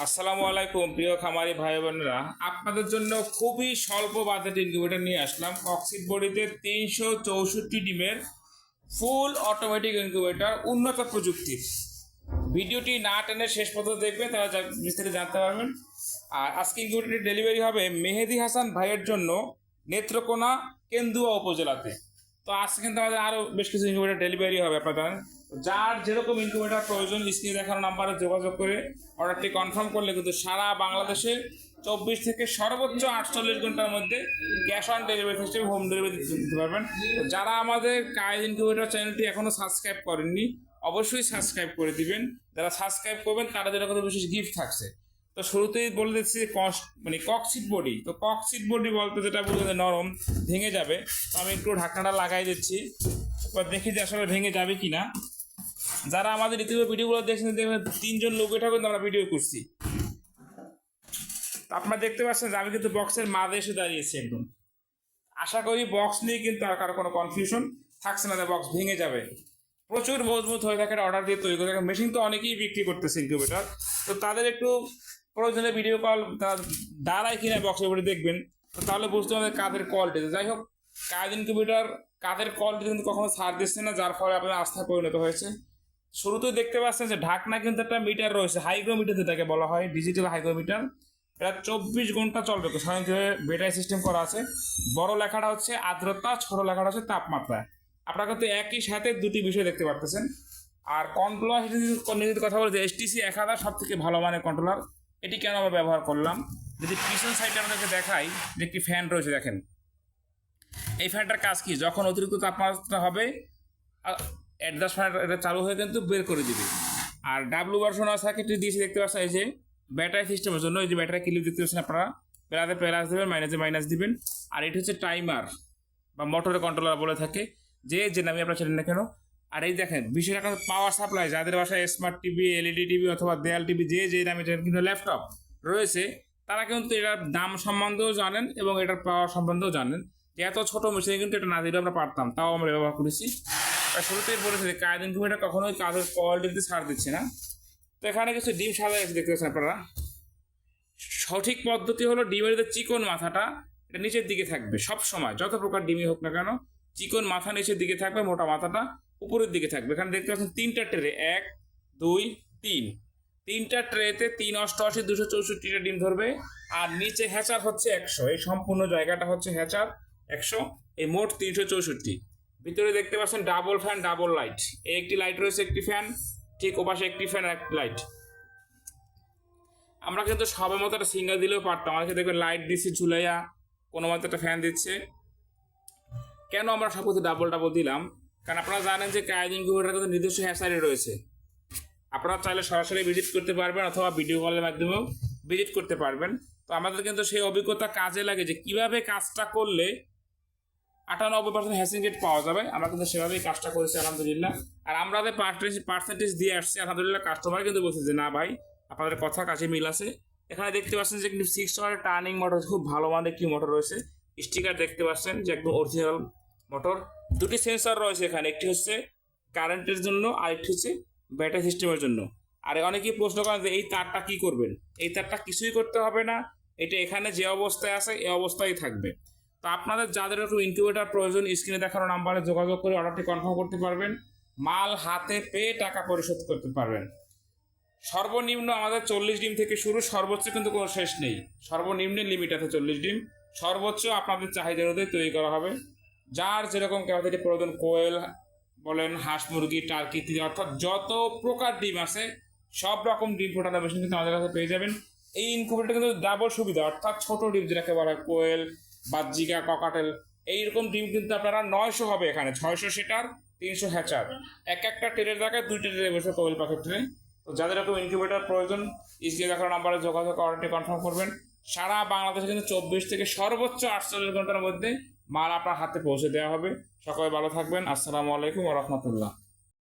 আসসালামু আলাইকুম প্রিয় খামারি ভাই বোনেরা, আপনাদের জন্য খুবই স্বল্প বাজেট ইনকিউবেটর নিয়ে আসলাম। ককসিট বডিতে 364 ডিমের ফুল অটোমেটিক ইনকিউবেটর, উন্নত প্রযুক্তির। ভিডিওটি না টেনে শেষ পর্যন্ত দেখবেন, তারা বিস্তারিত জানতে পারবেন। আর আজকে ইনকিউবেটরটি ডেলিভারি হবে মেহেদি হাসান ভাইয়ের জন্য, নেত্রকোনা কেন্দুয়া উপজেলাতে। তো আজকে কিন্তু আমাদের আরও বেশ কিছু ইনকিউবেটর ডেলিভারি হবে। আপনারা জানেন, যার যেরকম ইনকিউবেটর প্রয়োজন স্ক্রিনে দেখানো নাম্বারে যোগাযোগ করে অর্ডারটি কনফার্ম করলে কিন্তু সারা বাংলাদেশে 24 থেকে সর্বোচ্চ 48 ঘন্টার মধ্যে cash on delivery system home delivery দিতে পারবেন। যারা আমাদের কায়েদ ইনকিউবেটর চ্যানেলটি এখনও সাবস্ক্রাইব করেননি, অবশ্যই সাবস্ক্রাইব করে দিবেন। যারা সাবস্ক্রাইব করবেন তারা যেন কোনো বিশেষ গিফট থাকছে। তো শুরুতেই বলে দিচ্ছি ককসিট বডি। তো ককসিট বডি বলতে যেটা বলতে নরম, ভেঙে যাবে। তো আমি একটু ঢাকনাটা লাগাই দিচ্ছি, এবার দেখি যে আসলে ভেঙে যাবে কিনা। যারা আমাদের ইতিপূর্বে ভিডিওগুলো দেখছেন, দেখবেন 3জন লোক এটা কিন্তু আমরা ভিডিও করছি। আপনারা দেখতে পাচ্ছেন যে আমি কিন্তু বক্সের মাঝে এসে দাঁড়িয়েছি একদম। আশা করি বক্স নিয়ে কিন্তু আর কারো কোনো কনফিউশন থাকছে না যে বক্স ভেঙে যাবে। প্রচুর মজবুত হয়ে থাকে, অর্ডার দিয়ে তৈরি করে থাকে। মেশিন তো অনেকেই বিক্রি করতেছে ইনকিউবেটর, তো তাদের একটু প্রয়োজনে ভিডিও কল দাঁড়ায় কিনা বক্সের উপরে দেখবেন, তো তাহলে বুঝতে হবে কাদের কোয়ালিটি। যাই হোক, কায়েদ ইনকিউবেটর কাদের কোয়ালিটি কিন্তু কখনো ছাড় দিচ্ছে না, যার ফলে আপনার আস্থা পরিণত হয়েছে। শুরুতেই দেখতে পাচ্ছেন যে ঢাকনা কিন্তু একটা মিটার রয়েছে, হাইগ্রোমিটার যেটাকে বলা হয়, ডিজিটাল হাইগ্রোমিটার। এটা 24 ঘন্টা চলবে, স্বয়ংক্রিয় ব্যাটারি সিস্টেম করা আছে। বড় লেখাটা হচ্ছে আর্দ্রতা, ছোট লেখাটা হচ্ছে তাপমাত্রা। আপনারা কিন্তু একই সাথে দুটি বিষয় দেখতে পারতেছেন। আর কন্ট্রোলার যদি কথা বলে যে HTC 1000 সব থেকে ভালো মানের কন্ট্রোলার। এটি কেন আমরা ব্যবহার করলাম, যদি পিছন সাইডে আমাদেরকে দেখাই যে একটি ফ্যান রয়েছে, দেখেন এই ফ্যানটার কাজ কি, যখন অতিরিক্ত তাপমাত্রা হবে অ্যাডজাস্ট ফ্যান এটা চালু হয়ে কিন্তু বের করে দিবে। আর ডাব্লু ভার্সন সার্কিটটি দিয়েছি, দেখতে পাচ্ছেন এই যে ব্যাটারি সিস্টেমের জন্য। এই যে ব্যাটারি ক্লিপ দেখতে পাচ্ছেন আপনারা, প্লাসে প্লাস দেবেন, মাইনাসে মাইনাস দিবেন। আর এটি হচ্ছে টাইমার বা মোটরের কন্ট্রোলার বলে থাকে, যে নামে আপনারা ছিলেন না কেন। আর এই দেখেন বিষয়টা পাওয়ার সাপ্লাই, যাদের বাসায় স্মার্ট টিভি, LED টিভি অথবা দেয়াল টিভি, যে নামে কিন্তু ল্যাপটপ রয়েছে, তারা কিন্তু এটার দাম সম্বন্ধেও জানেন এবং এটার পাওয়ার সম্বন্ধেও জানেন। যে এত ছোটো মেশিনে কিন্তু এটা না দিলেও আমরা পারতাম, তাও আমরা ব্যবহার করেছি। শুরুতেই বলেছি যে কায়েদ ইনকিউবেটর কখনোই কাজের কোয়ালিটিতে ছাড় দিচ্ছে না। তো এখানে কিছু ডিম সাদা আছে, দেখতে পাচ্ছেন আপনারা। সঠিক পদ্ধতি হলো ডিমের যে চিকন মাথাটা এটা নিচের দিকে থাকবে সব সময়, যত প্রকার ডিমই হোক না কেন। চিকন মাথা নিচের দিকে থাকবে, মোটা মাথাটা উপরের দিকে থাকবে। এখানে দেখতে পাচ্ছেন 3টা ট্রে, 1 2 3, 3টা ট্রেতে 3 88 264টা ডিম ধরবে। আর নিচে হ্যাচার হচ্ছে 100, এই সম্পূর্ণ জায়গাটা হচ্ছে হ্যাচার 100, এই মোট 364। ভিতরে দেখতে পাচ্ছেন ডাবল ফ্যান, ডাবল লাইট। এই একটি লাইট রয়েছে, একটি ফ্যান, ঠিক ওপাশে একটি ফ্যান, এক লাইট। আমরা কিন্তু সবার মতো একটা সিঙ্গেল দিলেও পারতাম। আমাকে দেখবেন লাইট দিচ্ছি ঝুলাইয়া, কোনো মতো একটা ফ্যান দিচ্ছে। কেন আমরা সব কিছু ডাবল দিলাম, কারণ আপনারা জানেন যে কায়েদ ইনকিউবেটর কিন্তু নিজস্ব হ্যাচারি রয়েছে। আপনারা চাইলে সরাসরি ভিজিট করতে পারবেন অথবা ভিডিও কলের মাধ্যমেও ভিজিট করতে পারবেন। তো আমাদের কিন্তু সেই অভিজ্ঞতা কাজে লাগে যে কীভাবে কাজটা করলে 98% হ্যাচিং রেট পাওয়া যাবে। আমরা কিন্তু সেভাবেই কাজটা করেছি আলহামদুলিল্লাহ। আর আমরা যে পার্সেন্টেজ দিয়ে আসছি আলহামদুলিল্লাহ, কাস্টমার কিন্তু বলছে যে না ভাই, আপনাদের কথা কাছে মিল আছে। এখানে দেখতে পাচ্ছেন যে কিন্তু 6 ওয়াটের টার্নিং মোটর, খুব ভালো মানের একটি মোটর রয়েছে। স্টিকার দেখতে পাচ্ছেন যে একদম অরিজিনাল মোটর। দুটি সেন্সর রয়েছে এখানে, একটি হচ্ছে কারেন্টের জন্য আর একটি হচ্ছে ব্যাটারি সিস্টেমের জন্য। আর অনেকেই প্রশ্ন করেন যে এই তারটা কি করবেন। এই তারটা কিছুই করতে হবে না, এটা এখানে যে অবস্থায় আছে এই অবস্থায় থাকবে। তো আপনাদের যাদের একটু ইনকিউবেটর প্রয়োজন, স্ক্রিনে দেখানো নাম্বারে যোগাযোগ করে অর্ডারটি কনফার্ম করতে পারবেন। মাল হাতে পেয়ে টাকা পরিশোধ করতে পারবেন। সর্বনিম্ন আমাদের 40 ডিম থেকে শুরু, সর্বোচ্চ কিন্তু কোনো শেষ নেই। সর্বনিম্নের লিমিট আছে 40 ডিম, সর্বোচ্চ আপনাদের চাহিদা অনুযায়ী তৈরি করা হবে। যার যেরকম ক্যাপাসিটি প্রয়োজন, কোয়েল বলেন, হাঁস মুরগি, টার্কি, অর্থাৎ যত প্রকার ডিম আছে সব রকম ডিম ফোটানোর মেশিন কিন্তু আমাদের কাছে পেয়ে যাবেন। এই ইনকিউবেটর কিন্তু ডাবল সুবিধা, অর্থাৎ ছোট ডিম যেটাকে বলা হয় কোয়েল, বাজিকা, ককাটেল, এইরকম ডিম কিন্তু আপনারা 900 হবে এখানে, 600 সেটার, 300 হ্যাচার। একটা ট্রেনের জায়গায় 2টা ট্রে বসে কোয়েল পাখির ট্রে। তো যাদের এরকম ইনকিউবেটর প্রয়োজন, স্ক্রিনে দেখানো নাম্বারে যোগাযোগ অর্ডারটি কনফার্ম করবেন। সারা বাংলাদেশে কিন্তু 24 থেকে সর্বোচ্চ 48 ঘন্টার মধ্যে মাল আপনার হাতে পৌঁছে দেওয়া হবে। সকলে ভালো থাকবেন। আসসালামু আলাইকুম ওয়া রাহমাতুল্লাহ।